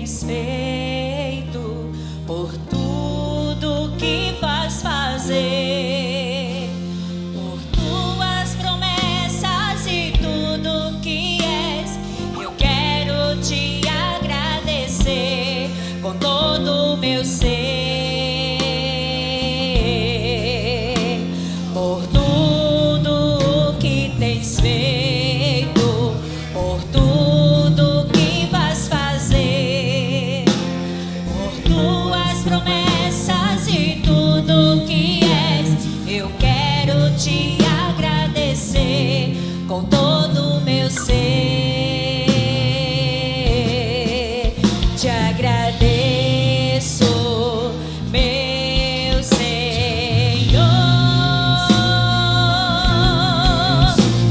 tens feito, por tudo que vais fazer, por tuas promessas e tudo que és. Eu quero te agradecer com todo o meu ser, por tudo que tens feito, por tudo que vais fazer, por tuas promessas e tudo que és. Eu quero te agradecer com todo o meu ser. Te agradeço, meu Senhor.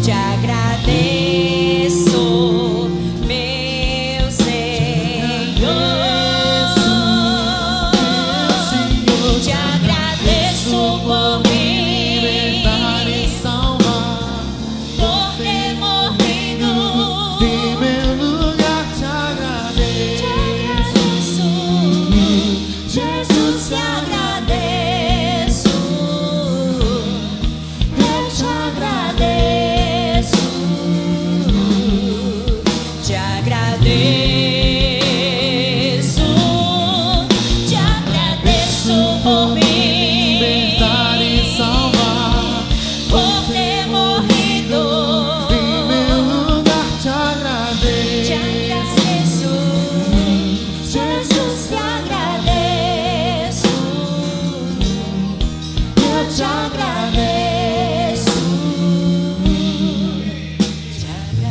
Te agradeço, meu Senhor. Te agradeço por me libertar e salvar, por ter morrido em meu lugar. Te agradeço, Jesus, te agradeço. Eu te agradeço, te agradeço, te agradeço por me libertar e salvar, por ter morrido em meu lugar. Te agradeço, Jesus, te agradeço. Eu te agradeço, te agradeço.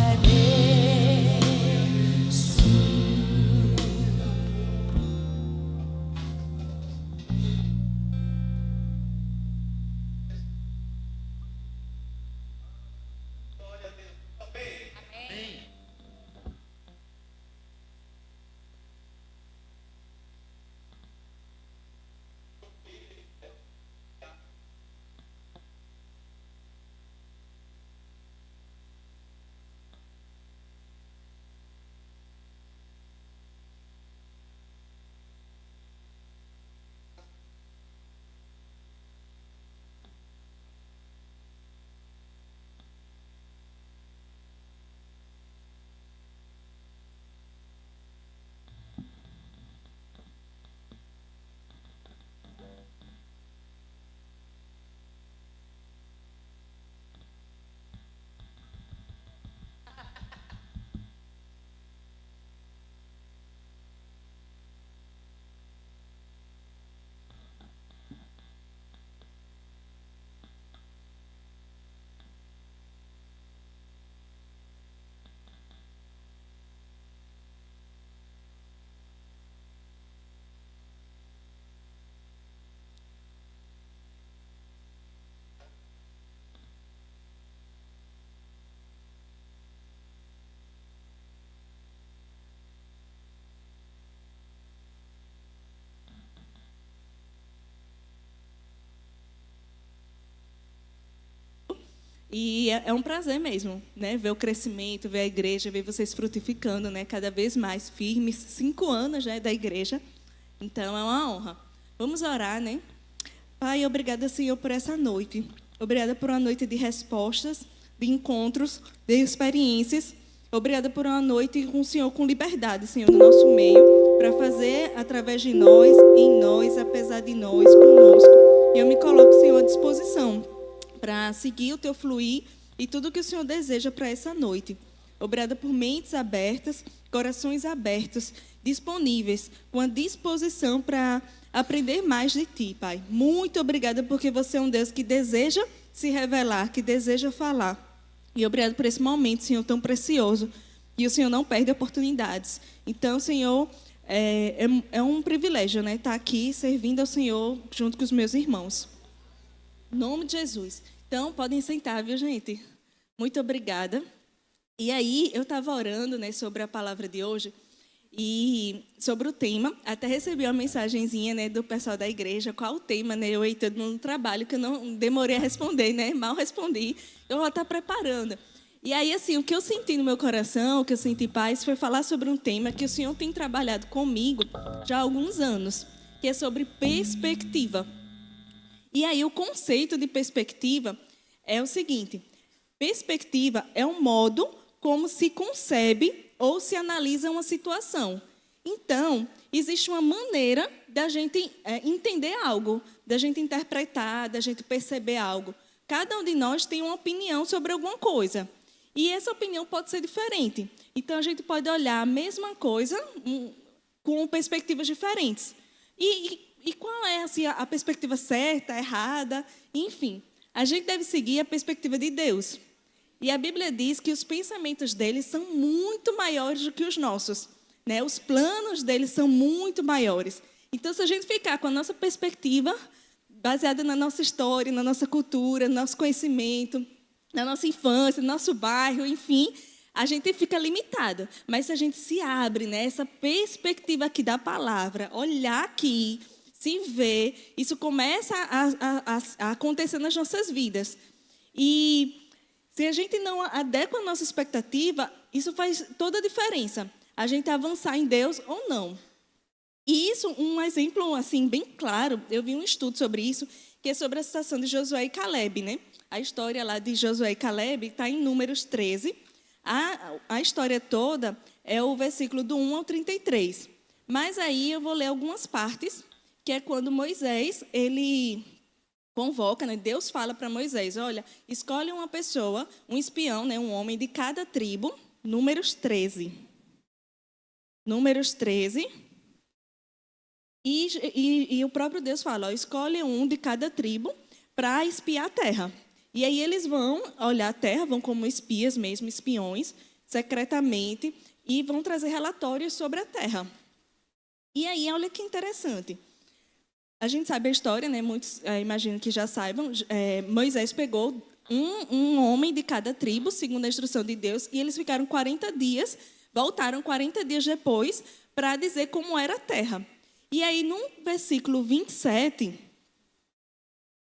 E é um prazer mesmo, né? Ver o crescimento, ver a igreja, ver vocês frutificando, né? Cada vez mais firmes. 5 anos já da igreja. Então, é uma honra. Vamos orar, né? Pai, obrigada, Senhor, por essa noite. Obrigada por uma noite de respostas, de encontros, de experiências. Obrigada por uma noite com o Senhor, com liberdade, Senhor, no nosso meio, para fazer através de nós, em nós, apesar de nós, conosco. E eu me coloco, Senhor, à disposição para seguir o teu fluir e tudo que o Senhor deseja para essa noite. Obrigada por mentes abertas, corações abertos, disponíveis, com a disposição para aprender mais de Ti, Pai. Muito obrigada porque você é um Deus que deseja se revelar, que deseja falar. E obrigada por esse momento, Senhor, tão precioso. E o Senhor não perde oportunidades. Então, Senhor, é um privilégio, né, estar aqui servindo ao Senhor junto com os meus irmãos. Em nome de Jesus. Então, podem sentar, viu, gente? Muito obrigada. E aí, eu estava orando, né, sobre a palavra de hoje e sobre o tema. Até recebi uma mensagenzinha, né, do pessoal da igreja. Qual o tema, né? Eu e todo mundo no trabalho, que eu não demorei a responder, né? Mal respondi. Eu vou estar preparando. E aí, assim, o que eu senti no meu coração, o que eu senti paz, foi falar sobre um tema que o Senhor tem trabalhado comigo já há alguns anos, que é sobre perspectiva. E aí, o conceito de perspectiva é o seguinte: perspectiva é um modo como se concebe ou se analisa uma situação. Então, existe uma maneira da gente entender algo, da gente interpretar, da gente perceber algo. Cada um de nós tem uma opinião sobre alguma coisa. E essa opinião pode ser diferente. Então, a gente pode olhar a mesma coisa com perspectivas diferentes. E qual é assim, a perspectiva certa, errada? Enfim, a gente deve seguir a perspectiva de Deus. E a Bíblia diz que os pensamentos dele são muito maiores do que os nossos. Né? Os planos dele são muito maiores. Então, se a gente ficar com a nossa perspectiva baseada na nossa história, na nossa cultura, no nosso conhecimento, na nossa infância, no nosso bairro, enfim, a gente fica limitado. Mas se a gente se abre, né, essa perspectiva aqui da palavra, olhar aqui, se ver, isso começa a acontecer nas nossas vidas. E se a gente não adequa a nossa expectativa, isso faz toda a diferença. A gente avançar em Deus ou não. E isso, um exemplo assim bem claro, eu vi um estudo sobre isso, que é sobre a situação de Josué e Caleb, né? A história lá de Josué e Caleb está em Números 13. A história toda é o versículo do 1 ao 33. Mas aí eu vou ler algumas partes, que é quando Moisés, ele convoca, né? Deus fala para Moisés, olha, escolhe uma pessoa, um espião, né? Um homem de cada tribo, Números 13. Números 13. E o próprio Deus fala, ó, escolhe um de cada tribo para espiar a terra. E aí eles vão olhar a terra, vão como espias mesmo, espiões, secretamente, e vão trazer relatórios sobre a terra. E aí, olha que interessante. A gente sabe a história, né? Muitos imagino que já saibam. Moisés pegou um homem de cada tribo, segundo a instrução de Deus, e eles ficaram 40 dias, voltaram 40 dias depois, para dizer como era a terra. E aí, no versículo 27,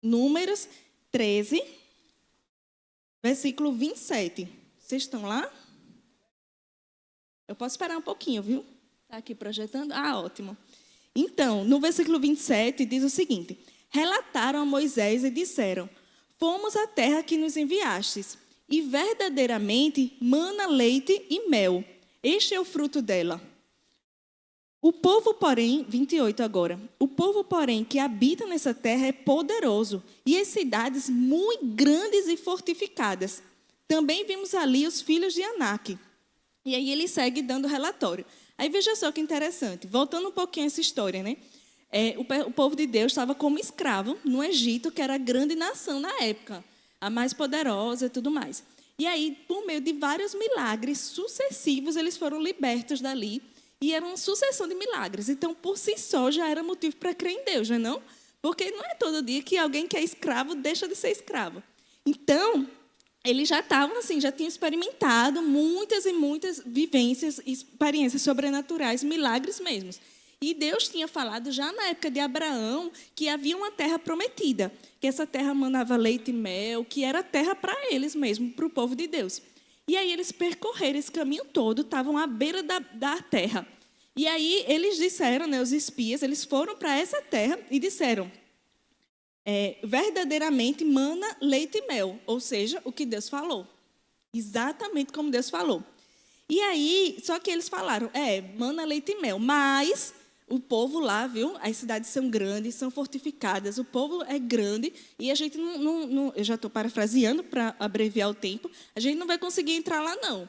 Números 13, versículo 27. Vocês estão lá? Eu posso esperar um pouquinho, viu? Está aqui projetando? Ah, ótimo. Então, no versículo 27, diz o seguinte: relataram a Moisés e disseram, fomos à terra que nos enviastes, e verdadeiramente mana leite e mel. Este é o fruto dela. O povo, porém, 28 agora, o povo, porém, que habita nessa terra é poderoso, e as cidades muito grandes e fortificadas. Também vimos ali os filhos de Anak. E aí ele segue dando relatório. Aí veja só que interessante, voltando um pouquinho a essa história, né? O povo de Deus estava como escravo no Egito, que era a grande nação na época, a mais poderosa e tudo mais. E aí, por meio de vários milagres sucessivos, eles foram libertos dali. E era uma sucessão de milagres. Então, por si só, já era motivo para crer em Deus, não é não? Porque não é todo dia que alguém que é escravo deixa de ser escravo. Então, eles já estavam assim, já tinham experimentado muitas e muitas vivências, experiências sobrenaturais, milagres mesmo. E Deus tinha falado já na época de Abraão que havia uma terra prometida, que essa terra manava leite e mel, que era terra para eles mesmo, para o povo de Deus. E aí eles percorreram esse caminho todo, estavam à beira da terra. E aí eles disseram, né, os espias, eles foram para essa terra e disseram, verdadeiramente mana leite e mel, ou seja, o que Deus falou. Exatamente como Deus falou. E aí, só que eles falaram, mana leite e mel, mas o povo lá, viu? As cidades são grandes, são fortificadas, o povo é grande e a gente não eu já estou parafraseando para abreviar o tempo, a gente não vai conseguir entrar lá, não.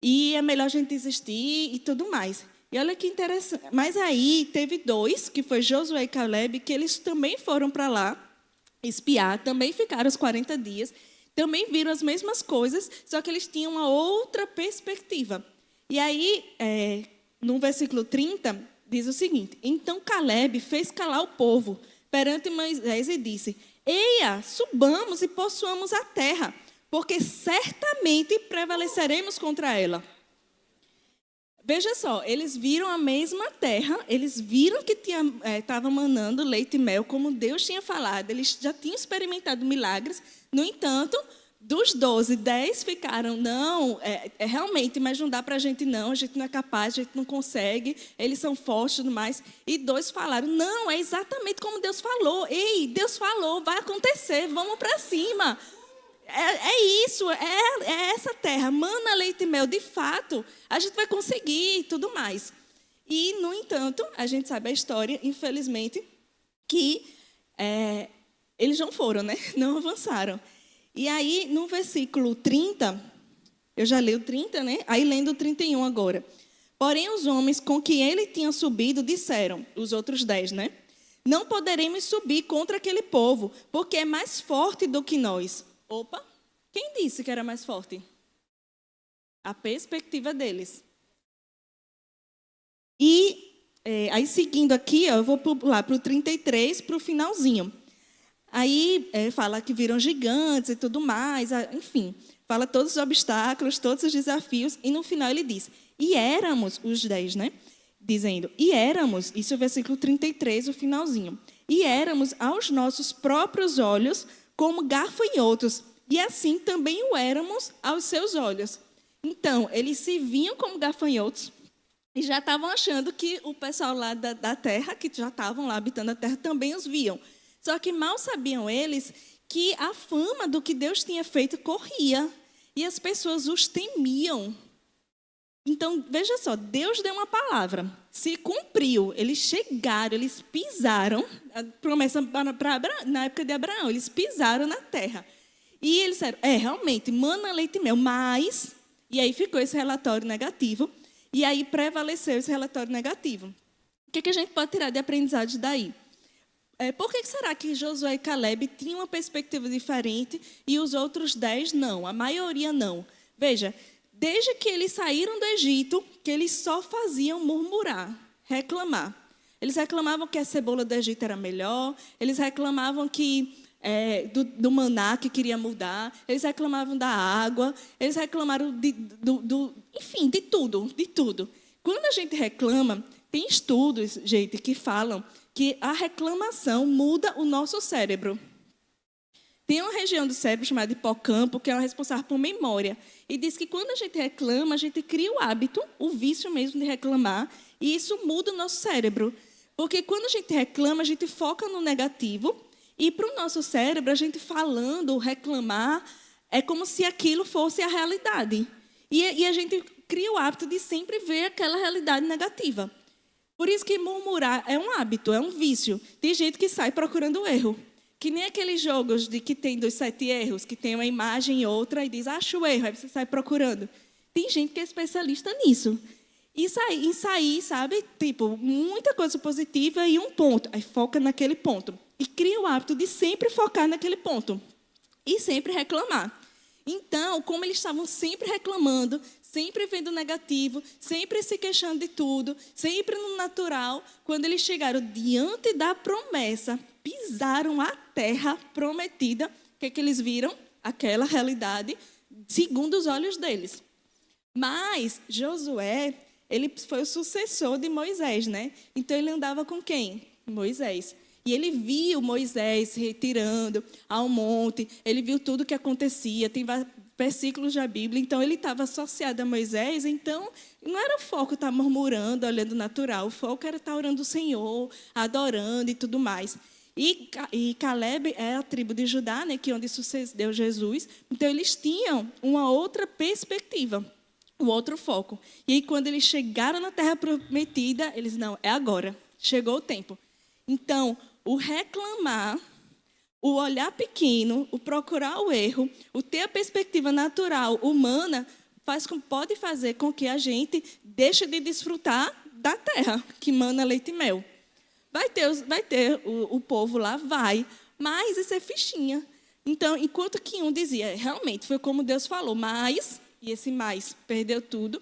E é melhor a gente desistir e tudo mais. E olha que interessante. Mas aí teve dois, que foi Josué e Caleb, que eles também foram para lá espiar, também ficaram os 40 dias, também viram as mesmas coisas, só que eles tinham uma outra perspectiva. E aí, no versículo 30... diz o seguinte, então Caleb fez calar o povo perante Moisés e disse, eia, subamos e possuamos a terra, porque certamente prevaleceremos contra ela. Veja só, eles viram a mesma terra, eles viram que estava manando leite e mel, como Deus tinha falado, eles já tinham experimentado milagres, no entanto, Dos 12, 10 ficaram, não, realmente, mas não dá para a gente não é capaz, a gente não consegue, eles são fortes e tudo mais. E 2 falaram, não, é exatamente como Deus falou. Ei, Deus falou, vai acontecer, vamos para cima. Isso, é essa terra, mana, leite e mel, de fato, a gente vai conseguir e tudo mais. E, no entanto, a gente sabe a história, infelizmente, que eles não foram, né? Não avançaram. E aí, no versículo 30, eu já li o 30, né? Aí, lendo o 31 agora. Porém, os homens com que ele tinha subido disseram, os outros 10, né? Não poderemos subir contra aquele povo, porque é mais forte do que nós. Opa, quem disse que era mais forte? A perspectiva deles. E aí, seguindo aqui, eu vou pular para o 33, para o finalzinho. Aí fala que viram gigantes e tudo mais, enfim, fala todos os obstáculos, todos os desafios, e no final ele diz, e éramos, os 10, né? Dizendo, e éramos, isso é o versículo 33, o finalzinho, e éramos aos nossos próprios olhos como gafanhotos, e assim também o éramos aos seus olhos. Então, eles se viam como gafanhotos, e já estavam achando que o pessoal lá da terra, que já estavam lá habitando a terra, também os viam. Só que mal sabiam eles que a fama do que Deus tinha feito corria. E as pessoas os temiam. Então, veja só, Deus deu uma palavra. Se cumpriu, eles chegaram, eles pisaram. A promessa na época de Abraão, eles pisaram na terra. E eles disseram, realmente, mana, leite e mel, mas... E aí ficou esse relatório negativo. E aí prevaleceu esse relatório negativo. O que a gente pode tirar de aprendizado daí? Por que será que Josué e Caleb tinham uma perspectiva diferente e os outros 10 não? A maioria não. Veja, desde que eles saíram do Egito, que eles só faziam murmurar, reclamar. Eles reclamavam que a cebola do Egito era melhor, eles reclamavam que do maná que queria mudar, eles reclamavam da água, eles reclamaram enfim, de tudo. Quando a gente reclama, tem estudos, gente, que falam que a reclamação muda o nosso cérebro. Tem uma região do cérebro chamada hipocampo, que é responsável por memória. E diz que quando a gente reclama, a gente cria o hábito, o vício mesmo de reclamar, e isso muda o nosso cérebro. Porque quando a gente reclama, a gente foca no negativo, e para o nosso cérebro, a gente falando, reclamar, é como se aquilo fosse a realidade. E a gente cria o hábito de sempre ver aquela realidade negativa. Por isso que murmurar é um hábito, é um vício. Tem gente que sai procurando o erro. Que nem aqueles jogos que tem dos 7 erros, que tem uma imagem e outra e diz, acha o erro, aí você sai procurando. Tem gente que é especialista nisso. E sair, sabe? Tipo, muita coisa positiva e um ponto. Aí foca naquele ponto. E cria o hábito de sempre focar naquele ponto. E sempre reclamar. Então, como eles estavam sempre reclamando, sempre vendo negativo, sempre se queixando de tudo, sempre no natural, quando eles chegaram diante da promessa, pisaram a terra prometida, o que eles viram? Aquela realidade, segundo os olhos deles. Mas Josué, ele foi o sucessor de Moisés, né? Então, ele andava com quem? Moisés. E ele viu Moisés se retirando ao monte, ele viu tudo o que acontecia, tem versículos da Bíblia, então ele estava associado a Moisés, então não era o foco estar murmurando, olhando natural, o foco era estar orando o Senhor, adorando e tudo mais. E Caleb é a tribo de Judá, né, que é onde sucedeu Jesus, então eles tinham uma outra perspectiva, um outro foco. E aí quando eles chegaram na terra prometida, eles, não, é agora, chegou o tempo. Então, o reclamar, o olhar pequeno, o procurar o erro, o ter a perspectiva natural, humana, pode fazer com que a gente deixe de desfrutar da terra, que mana leite e mel. Vai ter o povo lá, vai, mas isso é fichinha. Então, enquanto que um dizia, realmente, foi como Deus falou, mas, e esse mais perdeu tudo,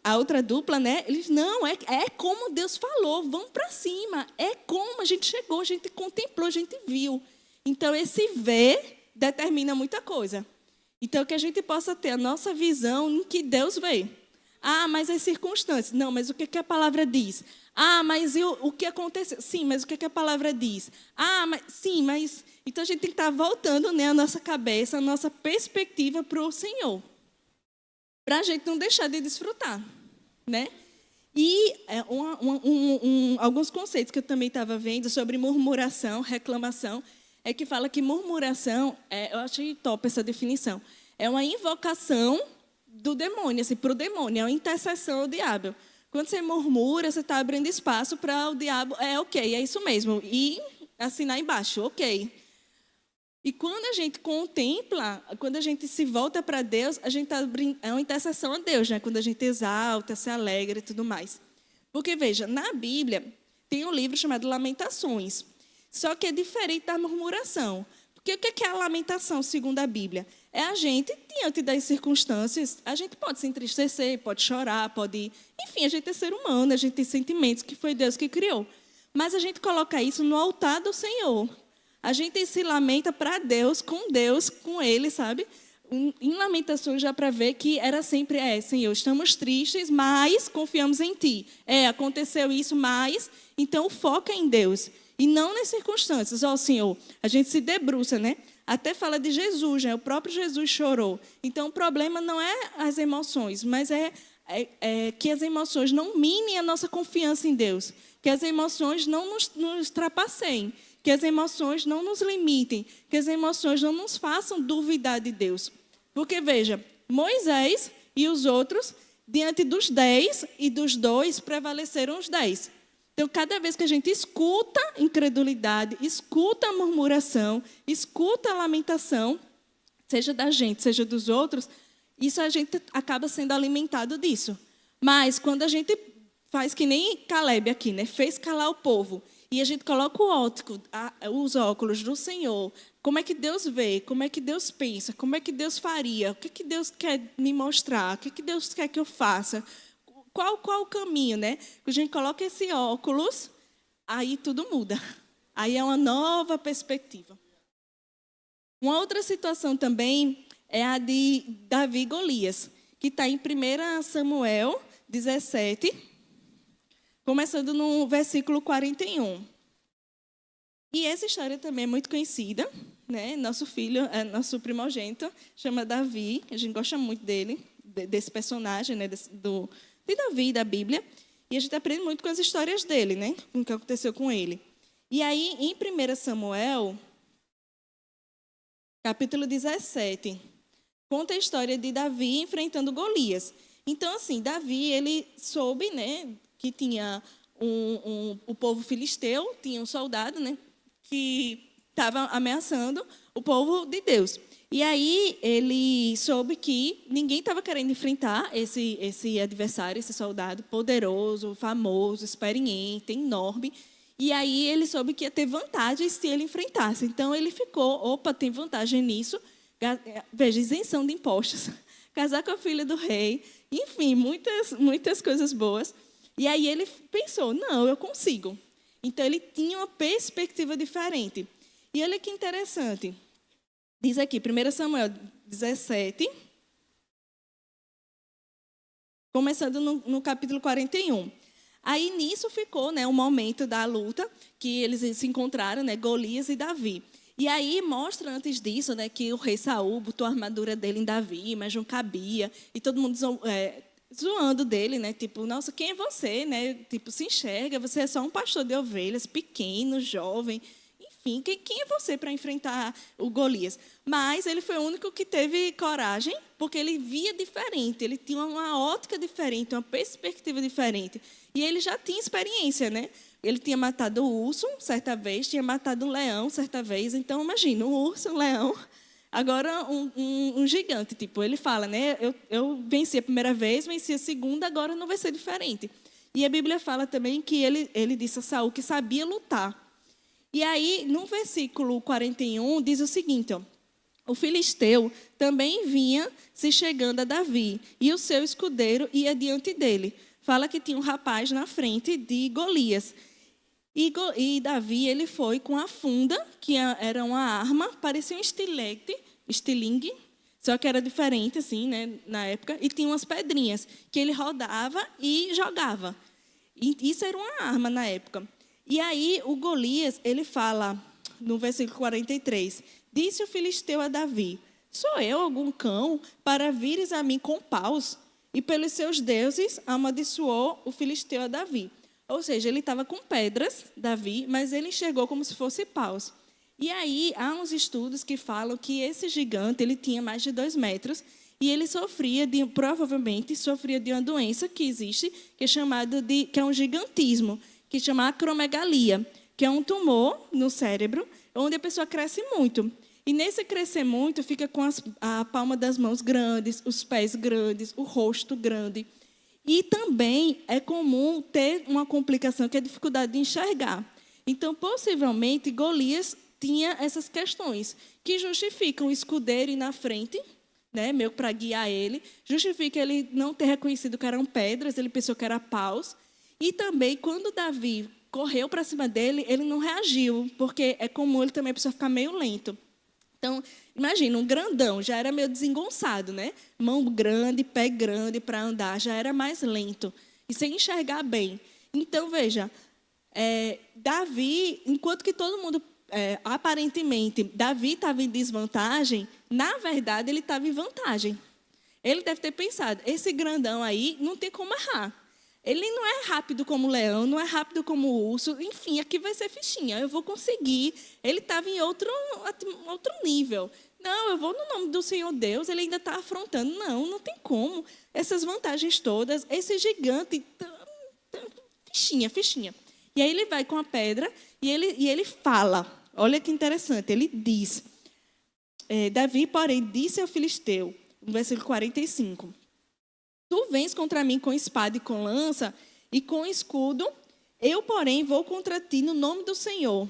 a outra dupla, né? Eles, não, é como Deus falou, vamos para cima. É como a gente chegou, a gente contemplou, a gente viu. Então, esse ver determina muita coisa. Então, que a gente possa ter a nossa visão em que Deus vê. Ah, mas as circunstâncias. Não, mas o que a palavra diz? Ah, mas e o que aconteceu? Sim, mas o que a palavra diz? Ah, mas sim, mas... Então, a gente tem que estar voltando, né, a nossa cabeça, a nossa perspectiva para o Senhor. Para a gente não deixar de desfrutar, né? E alguns conceitos que eu também estava vendo sobre murmuração, reclamação, é que fala que murmuração, eu achei top essa definição, é uma invocação do demônio, assim, para o demônio, é uma intercessão ao diabo. Quando você murmura, você está abrindo espaço para o diabo, ok, é isso mesmo, e assinar embaixo, ok. E quando a gente contempla, quando a gente se volta para Deus, a gente é uma intercessão a Deus, né? Quando a gente exalta, se alegra e tudo mais. Porque, veja, na Bíblia tem um livro chamado Lamentações, só que é diferente da murmuração. Porque o que é a lamentação, segundo a Bíblia? É a gente, diante das circunstâncias, a gente pode se entristecer, pode chorar, pode... Enfim, a gente é ser humano, a gente tem sentimentos que foi Deus que criou. Mas a gente coloca isso no altar do Senhor. A gente se lamenta para Deus, com Ele, sabe? Em Lamentações já para ver que era sempre, Senhor, estamos tristes, mas confiamos em Ti. Aconteceu isso, mas... Então, foca em Deus. E não nas circunstâncias. Senhor, a gente se debruça, né? Até fala de Jesus, né? O próprio Jesus chorou. Então, o problema não é as emoções, mas é que as emoções não minem a nossa confiança em Deus. Que as emoções não nos trapaceiem. Que as emoções não nos limitem, que as emoções não nos façam duvidar de Deus. Porque, veja, Moisés e os outros, diante dos 10 e dos 2, prevaleceram os 10. Então, cada vez que a gente escuta incredulidade, escuta a murmuração, escuta a lamentação, seja da gente, seja dos outros, isso a gente acaba sendo alimentado disso. Mas, quando a gente faz que nem Caleb aqui, né? Fez calar o povo, e a gente coloca os óculos do Senhor, como é que Deus vê, como é que Deus pensa, como é que Deus faria, o que Deus quer me mostrar, o que Deus quer que eu faça, qual o caminho, né? Quando a gente coloca esse óculos, aí tudo muda. Aí é uma nova perspectiva. Uma outra situação também é a de Davi e Golias, que está em 1 Samuel 17, começando no versículo 41. E essa história também é muito conhecida, né? Nosso filho, nosso primogênito, chama Davi. A gente gosta muito dele, desse personagem, né? De Davi, da Bíblia. E a gente aprende muito com as histórias dele, né? Com o que aconteceu com ele. E aí, em 1 Samuel, capítulo 17, conta a história de Davi enfrentando Golias. Então, assim, Davi, ele soube, né, que tinha o povo filisteu, tinha um soldado, né, que estava ameaçando o povo de Deus. E aí ele soube que ninguém estava querendo enfrentar esse adversário, esse soldado poderoso, famoso, experiente, enorme. E aí ele soube que ia ter vantagem se ele enfrentasse. Então ele ficou, tem vantagem nisso. Veja, isenção de impostos, casar com a filha do rei, enfim, muitas coisas boas. E aí ele pensou, não, eu consigo. Então ele tinha uma perspectiva diferente. E olha que interessante. Diz aqui, 1 Samuel 17, começando no capítulo 41. Aí nisso ficou, né, o momento da luta, que eles se encontraram, né, Golias e Davi. E aí mostra antes disso, né, que o rei Saul botou a armadura dele em Davi, mas não cabia. E todo mundo zoando dele, né, tipo, nossa, quem é você? Né? Tipo, se enxerga, você é só um pastor de ovelhas, pequeno, jovem. Enfim, quem é você para enfrentar o Golias? Mas ele foi o único que teve coragem, porque ele via diferente, ele tinha uma ótica diferente, uma perspectiva diferente. E ele já tinha experiência, né? Ele tinha matado o urso certa vez, tinha matado um leão certa vez. Então, imagina, um urso, um leão, agora um gigante. Tipo, ele fala, né? Eu venci a primeira vez, venci a segunda, agora não vai ser diferente. E a Bíblia fala também que ele disse a Saul que sabia lutar. E aí, no versículo 41, diz o seguinte, ó, o filisteu também vinha se chegando a Davi, e o seu escudeiro ia diante dele. Fala que tinha um rapaz na frente de Golias. E Davi, ele foi com a funda, que era uma arma, parecia um estilingue, só que era diferente, assim, né, na época, e tinha umas pedrinhas, que ele rodava e jogava. E isso era uma arma na época. E aí o Golias, ele fala no versículo 43, disse o filisteu a Davi, sou eu algum cão para vires a mim com paus? E pelos seus deuses amaldiçoou o filisteu a Davi. Ou seja, ele estava com pedras, Davi, mas ele enxergou como se fosse paus. E aí há uns estudos que falam que esse gigante ele tinha mais de 2 metros e ele provavelmente sofria de uma doença que existe, que é um gigantismo, que chama acromegalia, que é um tumor no cérebro, onde a pessoa cresce muito. E nesse crescer muito, fica com a palma das mãos grandes, os pés grandes, o rosto grande. E também é comum ter uma complicação que é a dificuldade de enxergar. Então, possivelmente, Golias tinha essas questões que justificam o escudeiro ir na frente, né, meio para guiar ele, justifica ele não ter reconhecido que eram pedras, ele pensou que era paus. E também, quando Davi correu para cima dele, ele não reagiu, porque é comum ele também precisa ficar meio lento. Então, imagina, um grandão, já era meio desengonçado, né? Mão grande, pé grande para andar, já era mais lento. E sem enxergar bem. Então, veja, Davi, enquanto que todo mundo, aparentemente, Davi estava em desvantagem, na verdade, ele estava em vantagem. Ele deve ter pensado, esse grandão aí não tem como errar. Ele não é rápido como o leão, não é rápido como o urso. Enfim, aqui vai ser fichinha, eu vou conseguir. Ele estava em outro nível. Não, eu vou no nome do Senhor Deus, ele ainda está afrontando. Não, não tem como. Essas vantagens todas, esse gigante, fichinha. E aí ele vai com a pedra e ele fala. Olha que interessante, ele diz. Davi, porém, disse ao filisteu, no versículo 45, tu vens contra mim com espada e com lança e com escudo, eu, porém, vou contra ti no nome do Senhor.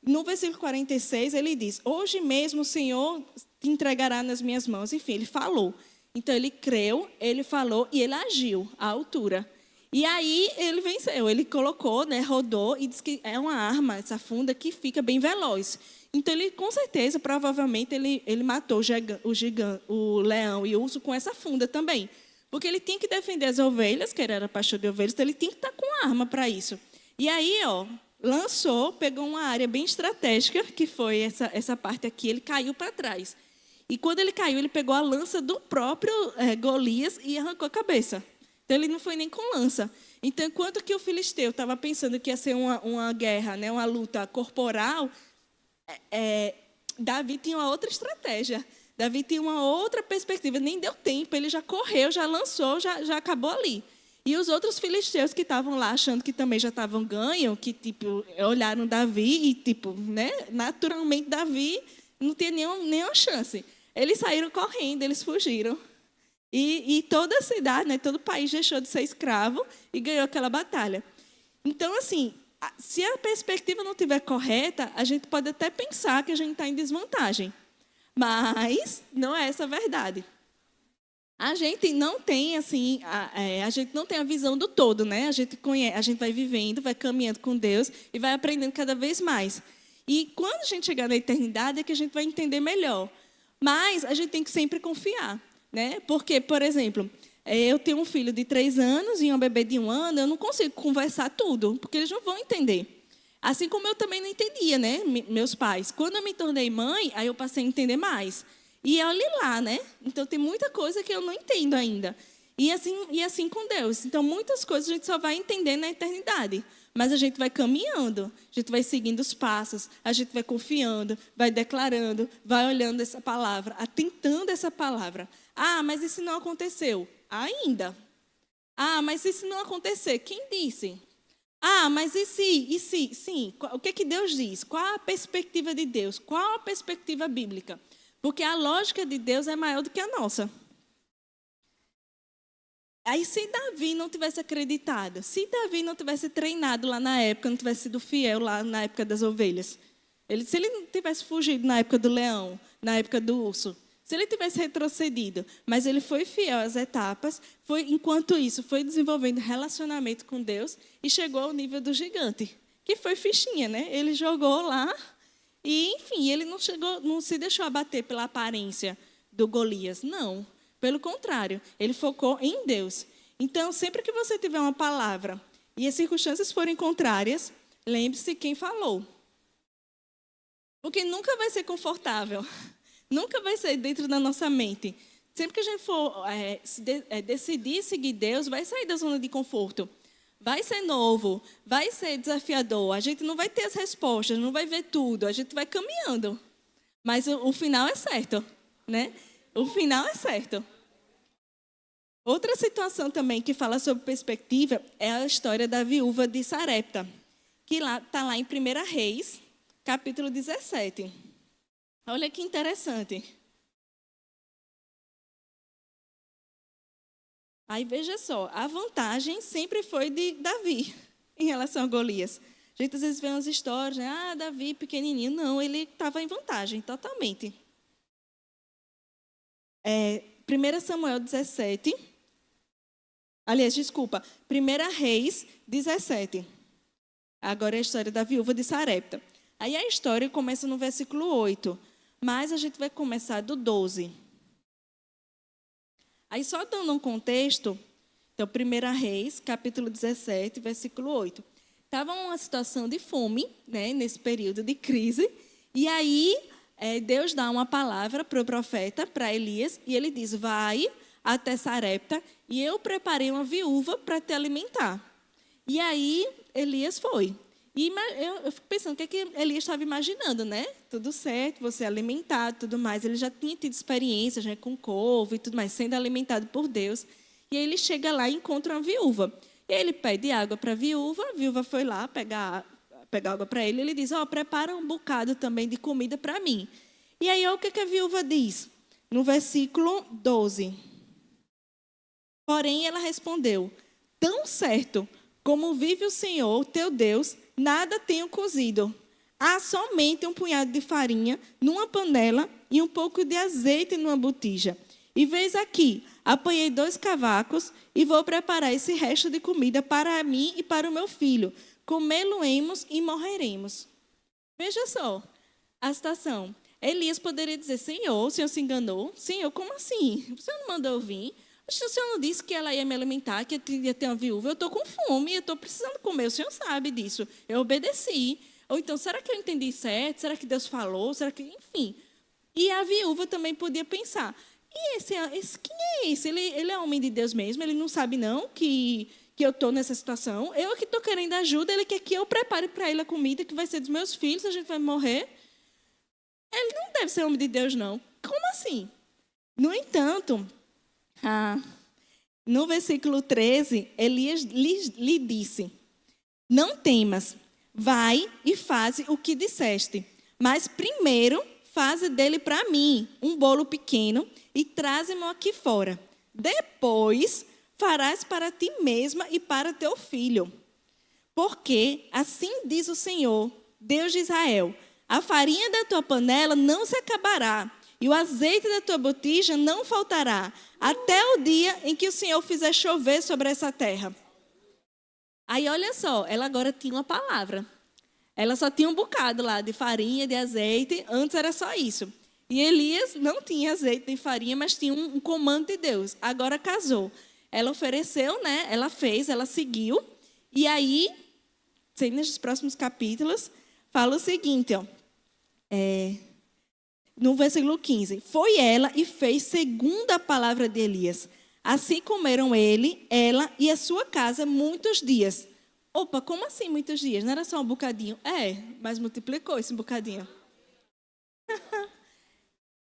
No versículo 46, ele diz, hoje mesmo o Senhor te entregará nas minhas mãos. Enfim, ele falou. Então, ele creu, ele falou e ele agiu à altura. E aí, ele venceu. Ele colocou, né, rodou e disse que é uma arma, essa funda, que fica bem veloz. Então, ele, com certeza, provavelmente, ele matou o leão e o urso com essa funda também. Porque ele tinha que defender as ovelhas, que ele era pastor de ovelhas, então ele tinha que estar com arma para isso. E aí, lançou, pegou uma área bem estratégica, que foi essa parte aqui, ele caiu para trás. E quando ele caiu, ele pegou a lança do próprio Golias e arrancou a cabeça. Então, ele não foi nem com lança. Então, enquanto que o filisteu estava pensando que ia ser uma guerra, né, uma luta corporal, Davi tinha uma outra estratégia. Davi tinha uma outra perspectiva, nem deu tempo, ele já correu, já lançou, já acabou ali. E os outros filisteus que estavam lá, achando que também já estavam ganhos, que olharam Davi e, né, naturalmente, Davi não tinha nenhuma chance. Eles saíram correndo, eles fugiram. E toda a cidade, né, todo o país deixou de ser escravo e ganhou aquela batalha. Então, assim, se a perspectiva não estiver correta, a gente pode até pensar que a gente está em desvantagem. Mas não é essa a verdade. A gente não tem assim, a gente não tem a visão do todo, né? A gente vai vivendo, vai caminhando com Deus e vai aprendendo cada vez mais. E quando a gente chegar na eternidade é que a gente vai entender melhor. Mas a gente tem que sempre confiar, né? Porque, por exemplo, eu tenho um filho de 3 anos e um bebê de 1 ano, eu não consigo conversar tudo, porque eles não vão entender. Assim como eu também não entendia, né, meus pais. Quando eu me tornei mãe, aí eu passei a entender mais. E olhe lá, né? Então, tem muita coisa que eu não entendo ainda. E assim com Deus. Então, muitas coisas a gente só vai entender na eternidade. Mas a gente vai caminhando, a gente vai seguindo os passos, a gente vai confiando, vai declarando, vai olhando essa palavra, atentando essa palavra. Ah, mas e se não aconteceu? Ainda. Ah, mas e se não acontecer? Quem disse? Ah, mas e se? Sim. O que Deus diz? Qual a perspectiva de Deus? Qual a perspectiva bíblica? Porque a lógica de Deus é maior do que a nossa. Aí, se Davi não tivesse acreditado, se Davi não tivesse treinado lá na época, não tivesse sido fiel lá na época das ovelhas, se ele não tivesse fugido na época do leão, na época do urso, se ele tivesse retrocedido, mas ele foi fiel às etapas, enquanto isso, foi desenvolvendo relacionamento com Deus e chegou ao nível do gigante, que foi fichinha, né? Ele jogou lá e, enfim, ele não se deixou abater pela aparência do Golias, não. Pelo contrário, ele focou em Deus. Então, sempre que você tiver uma palavra e as circunstâncias forem contrárias, lembre-se quem falou. Porque nunca vai ser confortável, nunca vai ser dentro da nossa mente. Sempre que a gente for decidir seguir Deus, vai sair da zona de conforto. Vai ser novo, vai ser desafiador. A gente não vai ter as respostas, não vai ver tudo. A gente vai caminhando. Mas o final é certo, né? O final é certo. Outra situação também que fala sobre perspectiva é a história da viúva de Sarepta, que está lá em 1 Reis, capítulo 17. Olha que interessante. Aí veja só, a vantagem sempre foi de Davi em relação a Golias. A gente às vezes vê umas histórias, né? Ah, Davi pequenininho. Não, ele estava em vantagem, totalmente. 1 Samuel 17. Aliás, desculpa. 1 Reis 17. Agora é a história da viúva de Sarepta. Aí a história começa no versículo 8. Mas a gente vai começar do 12. Aí só dando um contexto, então 1 Reis, capítulo 17, versículo 8. Estava uma situação de fome, né, nesse período de crise, e aí Deus dá uma palavra para o profeta, para Elias, e ele diz, vai até Sarepta, e eu preparei uma viúva para te alimentar. E aí Elias foi. E eu fico pensando, o que é que Elias estava imaginando, né? Tudo certo, você alimentado, tudo mais. Ele já tinha tido experiências, né, com couve e tudo mais, sendo alimentado por Deus. E aí ele chega lá e encontra uma viúva. E aí ele pede água para a viúva foi lá pegar água para ele. Ele diz, prepara um bocado também de comida para mim. E aí, olha o que a viúva diz, no versículo 12. Porém, ela respondeu, tão certo como vive o Senhor, teu Deus, nada tenho cozido. Há somente um punhado de farinha numa panela e um pouco de azeite numa botija. E veis aqui, apanhei 2 cavacos e vou preparar esse resto de comida para mim e para o meu filho. Comê-lo-emos e morreremos. Veja só a situação. Elias poderia dizer, Senhor, o Senhor se enganou? Senhor, como assim? O Senhor não mandou eu vir? O Senhor não disse que ela ia me alimentar, que ia ter uma viúva? Eu estou com fome, eu estou precisando comer. O Senhor sabe disso. Eu obedeci. Ou então, será que eu entendi certo? Será que Deus falou? Será que... Enfim. E a viúva também podia pensar, e quem é esse? Ele é homem de Deus mesmo? Ele não sabe, não, que eu estou nessa situação? Eu que estou querendo ajuda, ele quer que eu prepare para ele a comida que vai ser dos meus filhos, a gente vai morrer. Ele não deve ser homem de Deus, não. Como assim? No entanto, no versículo 13, Elias lhe disse, não temas, vai e faze o que disseste, mas primeiro faze dele para mim um bolo pequeno e traze-mo aqui fora. Depois farás para ti mesma e para teu filho. Porque assim diz o Senhor, Deus de Israel, a farinha da tua panela não se acabará, e o azeite da tua botija não faltará, até o dia em que o Senhor fizer chover sobre essa terra. Aí, olha só, ela agora tinha uma palavra. Ela só tinha um bocado lá de farinha, de azeite, antes era só isso. E Elias não tinha azeite nem farinha, mas tinha um comando de Deus. Agora casou. Ela ofereceu, né? Ela fez, ela seguiu. E aí, nos próximos capítulos, fala o seguinte, no versículo 15. Foi ela e fez segundo a palavra de Elias. Assim comeram ele, ela e a sua casa muitos dias. Opa, como assim muitos dias? Não era só um bocadinho? Mas multiplicou esse bocadinho.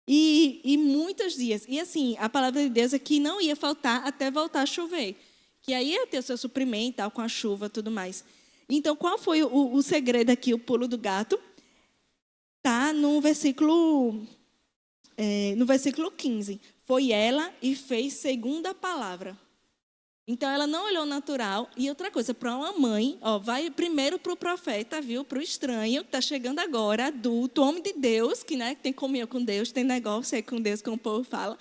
e muitos dias. E assim, a palavra de Deus é que não ia faltar até voltar a chover. Que aí ia ter o seu suprimento, tal, com a chuva e tudo mais. Então, qual foi o segredo aqui, o pulo do gato? Está no versículo 15. Foi ela e fez segundo a palavra. Então, ela não olhou natural. E outra coisa, para uma mãe, vai primeiro para o profeta, viu? Para o estranho, que está chegando agora, adulto, homem de Deus, que tem comunhão com Deus, tem negócio aí com Deus, como o povo fala.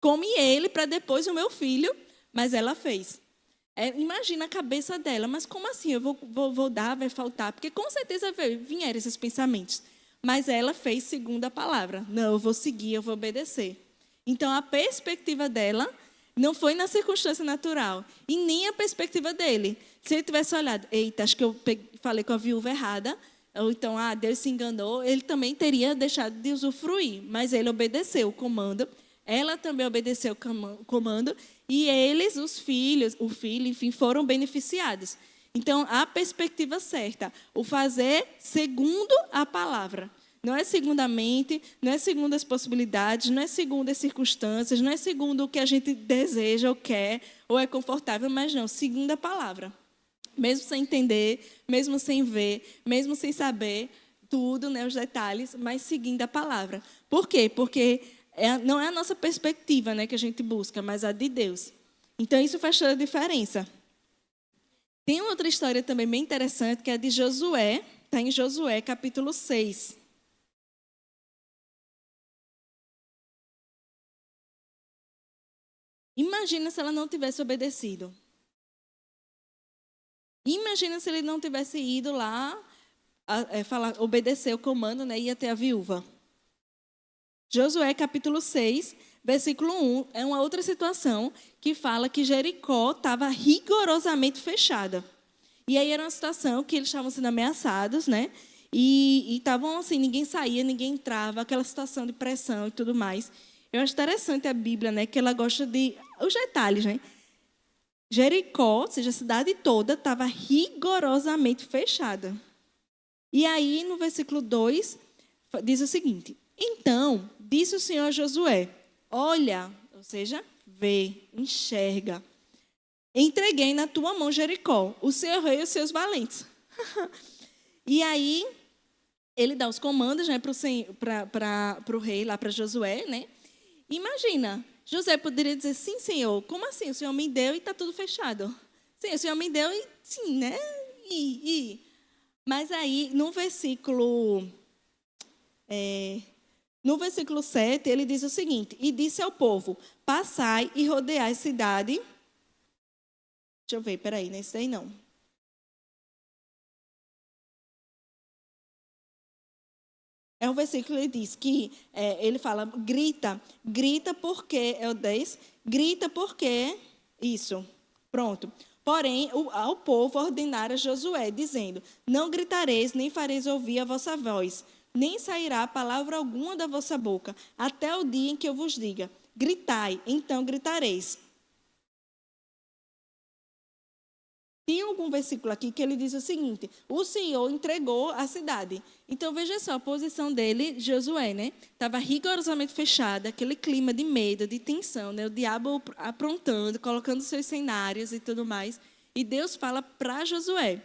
Come ele para depois o meu filho, mas ela fez. Imagina a cabeça dela, mas como assim? Eu vou dar, vai faltar? Porque com certeza vieram esses pensamentos. Mas ela fez segundo a palavra. Não, eu vou seguir, eu vou obedecer. Então, a perspectiva dela Não foi na circunstância natural. E nem a perspectiva dele. Se ele tivesse olhado, eita, acho que eu falei com a viúva errada, ou então, Deus se enganou, ele também teria deixado de usufruir. Mas ele obedeceu o comando, ela também obedeceu o comando, e eles, o filho, enfim, foram beneficiados. Então, a perspectiva certa, o fazer segundo a palavra. Não é segundo a mente, não é segundo as possibilidades, não é segundo as circunstâncias, não é segundo o que a gente deseja ou quer, ou é confortável, mas não, segundo a palavra. Mesmo sem entender, mesmo sem ver, mesmo sem saber tudo, né, os detalhes, mas seguindo a palavra. Por quê? Porque não é a nossa perspectiva, né, que a gente busca, mas a de Deus. Então, isso faz toda a diferença. Tem outra história também bem interessante, que é a de Josué. Está em Josué, capítulo 6. Imagina se ela não tivesse obedecido. Imagina se ele não tivesse ido lá obedecer o comando, né, e ir até a viúva. Josué, capítulo 6, versículo 1, é uma outra situação que fala que Jericó estava rigorosamente fechada. E aí era uma situação que eles estavam sendo ameaçados, né? E estavam assim, ninguém saía, ninguém entrava, aquela situação de pressão e tudo mais. Eu acho interessante a Bíblia, né, que ela gosta de os detalhes, né? Jericó, ou seja, a cidade toda, estava rigorosamente fechada. E aí, no versículo 2, diz o seguinte: então, disse o Senhor a Josué, olha, ou seja, vê, enxerga. Entreguei na tua mão Jericó, o seu rei e os seus valentes. E aí, ele dá os comandos, né, para o rei, lá para Josué, né? Imagina, José poderia dizer, sim, Senhor, como assim? O Senhor me deu e está tudo fechado. Sim, o Senhor me deu e sim, né? Mas aí, no versículo 7, ele diz o seguinte, e disse ao povo, passai e rodeai a cidade. Deixa eu ver, peraí, nesse daí não. É um versículo que ele diz que, ele fala, grita porque, é o 10, grita porque, isso, pronto. Porém, ao povo ordenara Josué, dizendo, não gritareis, nem fareis ouvir a vossa voz, nem sairá palavra alguma da vossa boca, até o dia em que eu vos diga, gritai, então gritareis. Tem algum versículo aqui que ele diz o seguinte, o Senhor entregou a cidade. Então, veja só a posição dele, Josué, né? Estava rigorosamente fechada, aquele clima de medo, de tensão, né? O diabo aprontando, colocando seus cenários e tudo mais. E Deus fala para Josué.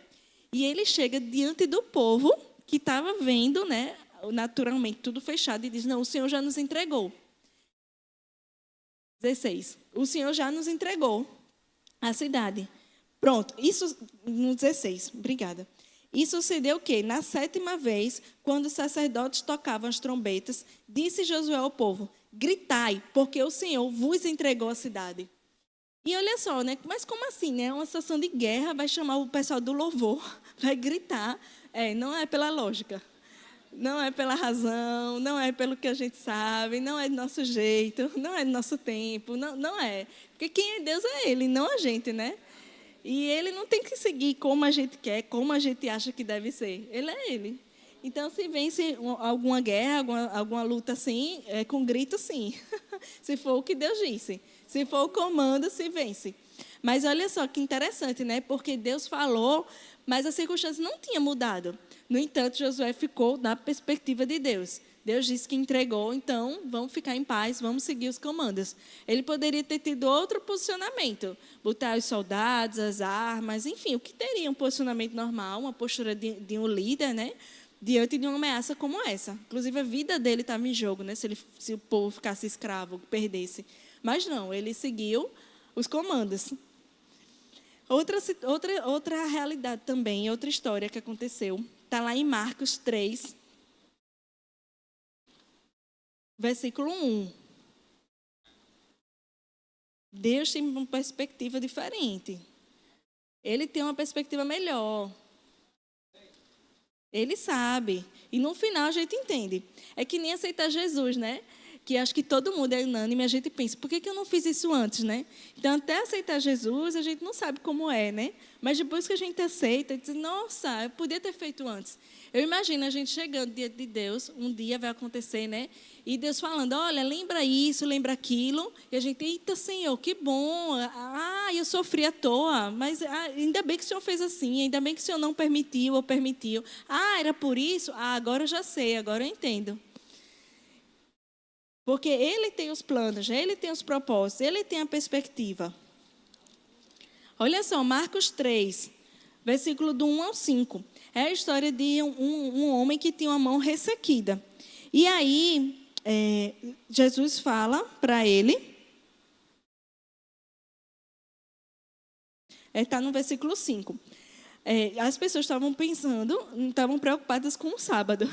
E ele chega diante do povo que estava vendo, né? Naturalmente, tudo fechado, e diz, não, o Senhor já nos entregou. 16. O Senhor já nos entregou a cidade. Pronto, isso no 16, obrigada. Isso sucedeu o quê? Na 7ª vez, quando os sacerdotes tocavam as trombetas, disse Josué ao povo, gritai, porque o Senhor vos entregou a cidade. E olha só, né? Mas como assim, né? Uma situação de guerra, vai chamar o pessoal do louvor, vai gritar. Não é pela lógica, não é pela razão, não é pelo que a gente sabe, não é do nosso jeito, não é do nosso tempo, não é. Porque quem é Deus é Ele, não a gente, né? E Ele não tem que seguir como a gente quer, como a gente acha que deve ser. Ele é Ele. Então, se vence alguma guerra, alguma luta assim, com grito, sim. Se for o que Deus disse. Se for o comando, se vence. Mas olha só que interessante, né? Porque Deus falou, mas a circunstância não tinha mudado. No entanto, Josué ficou na perspectiva de Deus. Deus disse que entregou, então vamos ficar em paz, vamos seguir os comandos. Ele poderia ter tido outro posicionamento, botar os soldados, as armas, enfim, o que teria um posicionamento normal, uma postura de um líder, né? Diante de uma ameaça como essa. Inclusive, a vida dele estava em jogo, né? Se o povo ficasse escravo, perdesse. Mas não, ele seguiu os comandos. Outra realidade também, outra história que aconteceu, está lá em Marcos 3, versículo 1. Deus tem uma perspectiva diferente. Ele tem uma perspectiva melhor. Ele sabe. E no final a gente entende. É que nem aceitar Jesus, né? que acho que todo mundo é unânime, a gente pensa, por que eu não fiz isso antes, né? Então, até aceitar Jesus, a gente não sabe como é, né? Mas depois que a gente aceita, diz, nossa, eu podia ter feito antes. Eu imagino a gente chegando diante de Deus, um dia vai acontecer, né? E Deus falando, olha, lembra isso, lembra aquilo. E a gente, eita, Senhor, que bom. Ah, eu sofri à toa, mas ainda bem que o Senhor fez assim, ainda bem que o Senhor não permitiu ou permitiu. Ah, era por isso? Ah, agora eu já sei, agora eu entendo. Porque Ele tem os planos, Ele tem os propósitos, Ele tem a perspectiva. Olha só, Marcos 3, versículo do 1 ao 5. É a história de um homem que tinha uma mão ressequida. E aí, Jesus fala para ele. Está no versículo 5. As pessoas estavam pensando, estavam preocupadas com o sábado.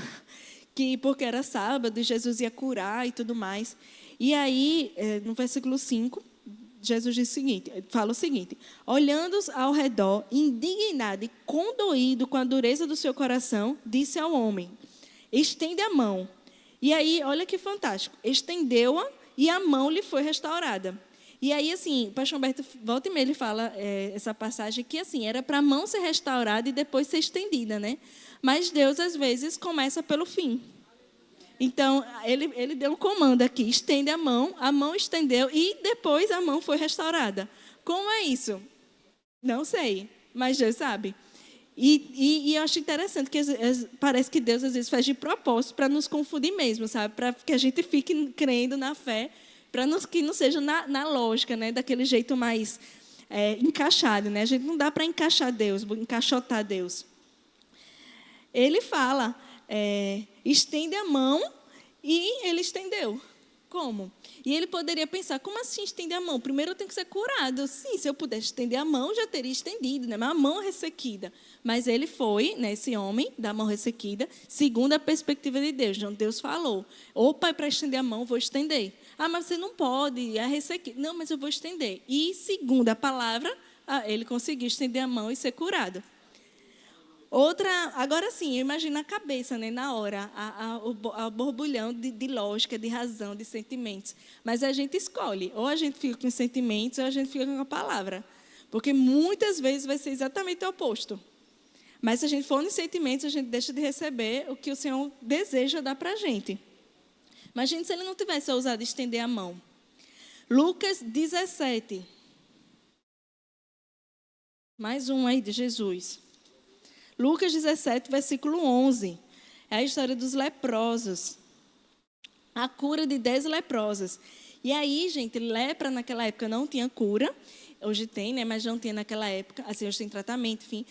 Porque era sábado e Jesus ia curar e tudo mais. E aí, no versículo 5, Jesus diz fala o seguinte: olhando ao redor, indignado e condoído com a dureza do seu coração, disse ao homem: estende a mão. E aí, olha que fantástico, estendeu-a e a mão lhe foi restaurada. E aí, assim, o pastor Humberto, volta e meia, ele fala essa passagem que, assim, era para a mão ser restaurada e depois ser estendida, né? Mas Deus, às vezes, começa pelo fim. Então, ele deu um comando aqui, estende a mão estendeu e depois a mão foi restaurada. Como é isso? Não sei, mas Deus sabe. E eu acho interessante que parece que Deus, às vezes, faz de propósito para nos confundir mesmo, sabe? Para que a gente fique crendo na fé, para que não seja na lógica, né? Daquele jeito mais encaixado, né? A gente não dá para encaixar Deus, encaixotar Deus. Ele fala, estende a mão, e ele estendeu. Como? E ele poderia pensar, como assim estender a mão? Primeiro eu tenho que ser curado. Sim, se eu pudesse estender a mão, já teria estendido, né? Mas a mão ressequida. Mas ele foi, né, esse homem da mão ressequida, segundo a perspectiva de Deus. Então Deus falou, opa, para estender a mão, vou estender. Ah, mas você não pode, é ressequida. Não, mas eu vou estender. E segundo a palavra, ele conseguiu estender a mão e ser curado. Agora sim, eu imagino a cabeça, né, na hora, o borbulhão de lógica, de razão, de sentimentos. Mas a gente escolhe, ou a gente fica com os sentimentos, ou a gente fica com a palavra. Porque muitas vezes vai ser exatamente o oposto. Mas se a gente for nos sentimentos, a gente deixa de receber o que o Senhor deseja dar para a gente. Imagina se ele não tivesse ousado estender a mão. Lucas 17. Mais um aí de Jesus. Lucas 17, versículo 11. É a história dos leprosos. A cura de 10 leprosos. E aí, gente, lepra naquela época não tinha cura. Hoje tem, né? Mas não tinha naquela época. Assim, hoje tem tratamento, enfim.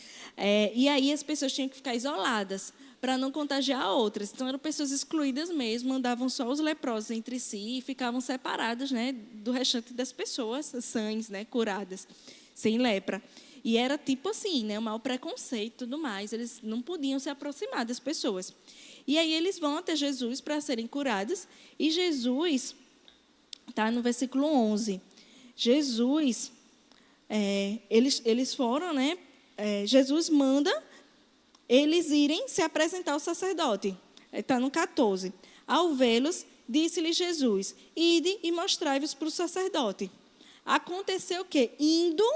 E aí as pessoas tinham que ficar isoladas para não contagiar outras. Então, eram pessoas excluídas mesmo. Andavam só os leprosos entre si e ficavam separados, né, do restante das pessoas sãs, né, curadas, sem lepra. E era tipo assim, né, um mau preconceito e tudo mais. Eles não podiam se aproximar das pessoas. E aí eles vão até Jesus para serem curados. E Jesus, está no versículo 11. Jesus, eles foram, né? Jesus manda eles irem se apresentar ao sacerdote. Está no 14. Ao vê-los, disse-lhe Jesus: ide e mostrai-vos para o sacerdote. Aconteceu o quê? Indo,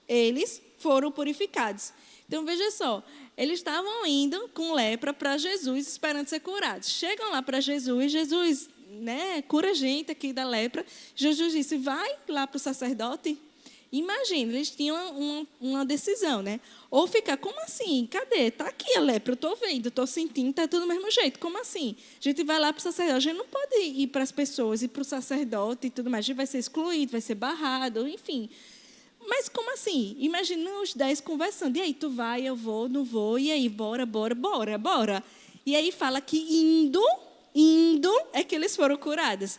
eles foram purificados. Então, veja só, eles estavam indo com lepra para Jesus, esperando ser curados. Chegam lá para Jesus, Jesus, né, cura a gente aqui da lepra. Jesus disse, vai lá para o sacerdote. Imagina, eles tinham uma decisão, né? Ou ficar, como assim? Cadê? Está aqui a lepra, eu estou vendo, estou sentindo, está tudo do mesmo jeito. Como assim? A gente vai lá para o sacerdote, a gente não pode ir para as pessoas, ir para o sacerdote e tudo mais. A gente vai ser excluído, vai ser barrado, enfim. Mas como assim? Imagina os 10 conversando. E aí, tu vai, eu vou, não vou. E aí, bora. E aí fala que indo é que eles foram curados.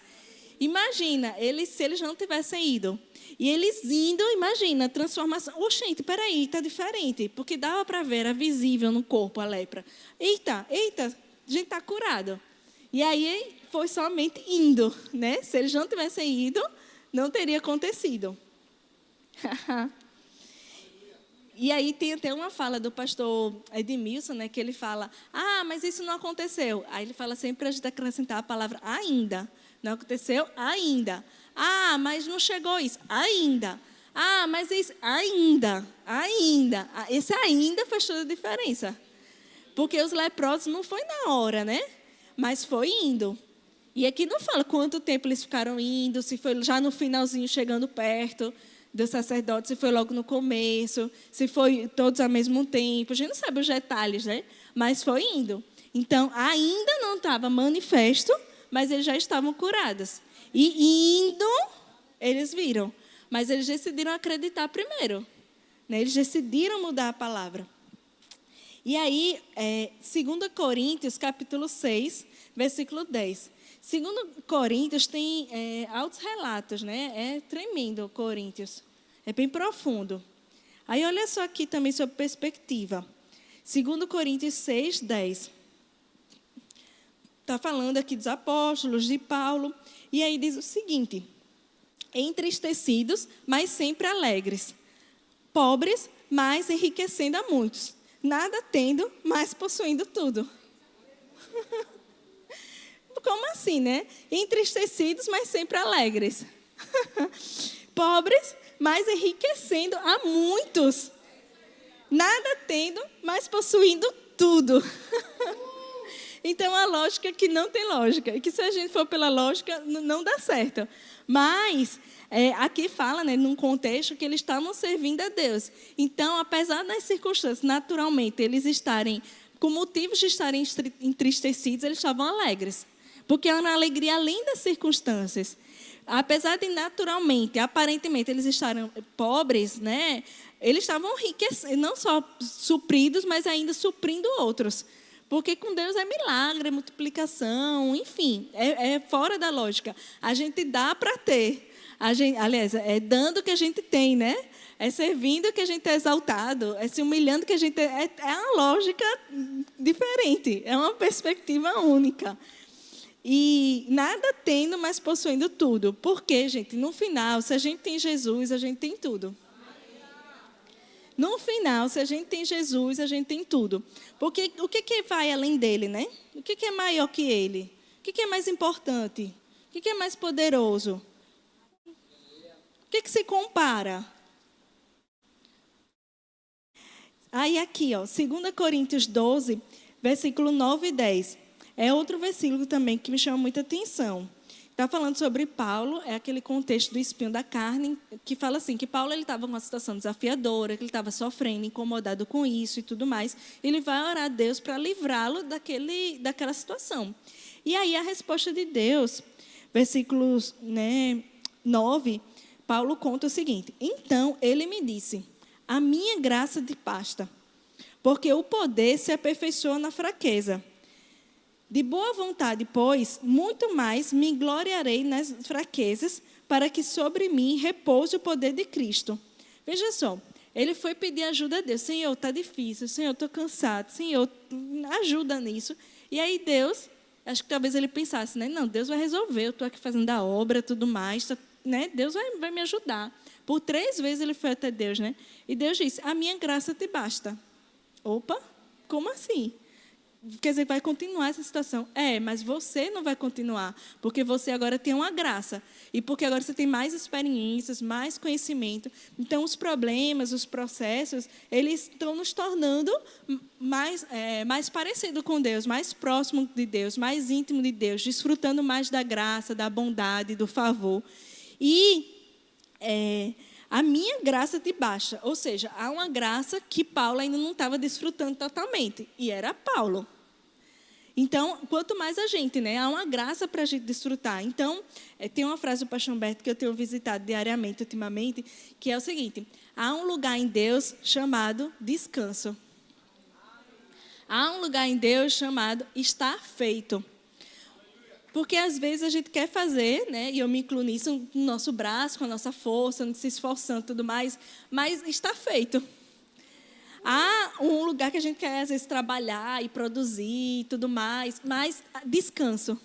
Imagina, se eles não tivessem ido. E eles indo, imagina, a transformação. Gente, peraí, está diferente. Porque dava para ver, era visível no corpo a lepra. Eita, a gente está curado. E aí, foi somente indo, né? Se eles não tivessem ido, não teria acontecido. E aí tem até uma fala do pastor Edmilson, né, que ele fala, mas isso não aconteceu. Aí ele fala sempre para a gente acrescentar a palavra ainda. Não aconteceu ainda. Mas não chegou isso. Ainda. Mas isso ainda. Esse ainda faz toda a diferença. Porque os leprosos não foi na hora, né? Mas foi indo. E aqui não fala quanto tempo eles ficaram indo, se foi já no finalzinho, chegando perto do sacerdote, se foi logo no começo, se foi todos ao mesmo tempo. A gente não sabe os detalhes, né? Mas foi indo. Então, ainda não estava manifesto, mas eles já estavam curados. E indo, eles viram. Mas eles decidiram acreditar primeiro. Né? Eles decidiram mudar a palavra. E aí, 2 Coríntios, capítulo 6, versículo 10. 2 Coríntios tem altos relatos, né? É tremendo Coríntios. É bem profundo. Aí, olha só aqui também sobre perspectiva. 2 Coríntios 6, 10. Está falando aqui dos apóstolos, de Paulo. E aí diz o seguinte: entristecidos, mas sempre alegres. Pobres, mas enriquecendo a muitos. Nada tendo, mas possuindo tudo. Como assim, né? Entristecidos, mas sempre alegres. Pobres, mas enriquecendo a muitos. Nada tendo, mas possuindo tudo. Então, a lógica que não tem lógica. E que se a gente for pela lógica, não dá certo. Mas, aqui fala, né, num contexto que eles estavam servindo a Deus. Então, apesar das circunstâncias, naturalmente, eles estarem, com motivos de estarem entristecidos, eles estavam alegres. Porque é uma alegria além das circunstâncias. Apesar de, naturalmente, aparentemente, eles estarem pobres, né, eles estavam enriquecendo, não só supridos, mas ainda suprindo outros. Porque com Deus é milagre, é multiplicação, enfim, é fora da lógica. A gente dá para ter. Aliás, é dando que a gente tem, né? É servindo que a gente é exaltado, é se humilhando que a gente é uma lógica diferente, é uma perspectiva única. E nada tendo, mas possuindo tudo. Porque, gente, no final, se a gente tem Jesus, a gente tem tudo. No final, se a gente tem Jesus, a gente tem tudo. Porque o que vai além dele, né? O que é maior que ele? O que é mais importante? O que é mais poderoso? O que se compara? Aí aqui, ó, 2 Coríntios 12, versículo 9 e 10. É outro versículo também que me chama muita atenção. Está falando sobre Paulo, é aquele contexto do espinho da carne, que fala assim, que Paulo estava com uma situação desafiadora, que ele estava sofrendo, incomodado com isso e tudo mais. Ele vai orar a Deus para livrá-lo daquela situação. E aí a resposta de Deus, versículos 9, Paulo conta o seguinte: então ele me disse, a minha graça te basta, porque o poder se aperfeiçoa na fraqueza. De boa vontade, pois, muito mais me gloriarei nas fraquezas, para que sobre mim repouse o poder de Cristo. Veja só, ele foi pedir ajuda a Deus. Senhor, está difícil. Senhor, estou cansado. Senhor, ajuda nisso. E aí Deus, acho que talvez ele pensasse, né? Não, Deus vai resolver. Eu estou aqui fazendo a obra, tudo mais. Né? Deus vai me ajudar. Por 3 vezes ele foi até Deus, né? E Deus disse, a minha graça te basta. Opa, como assim? Quer dizer, vai continuar essa situação. Mas você não vai continuar, porque você agora tem uma graça. E porque agora você tem mais experiências, mais conhecimento. Então, os problemas, os processos, eles estão nos tornando mais parecido com Deus, mais próximo de Deus, mais íntimo de Deus, desfrutando mais da graça, da bondade, do favor. E a minha graça te basta. Ou seja, há uma graça que Paulo ainda não estava desfrutando totalmente. E era Paulo. Então, quanto mais a gente, né? Há uma graça para a gente desfrutar. Então, tem uma frase do pastor Humberto que eu tenho visitado diariamente, ultimamente, que é o seguinte: há um lugar em Deus chamado descanso. Há um lugar em Deus chamado está feito. Porque às vezes a gente quer fazer, né, e eu me incluo nisso, no nosso braço, com a nossa força, se esforçando e tudo mais, mas está feito. Há um lugar que a gente quer, às vezes, trabalhar e produzir e tudo mais, mas descanso.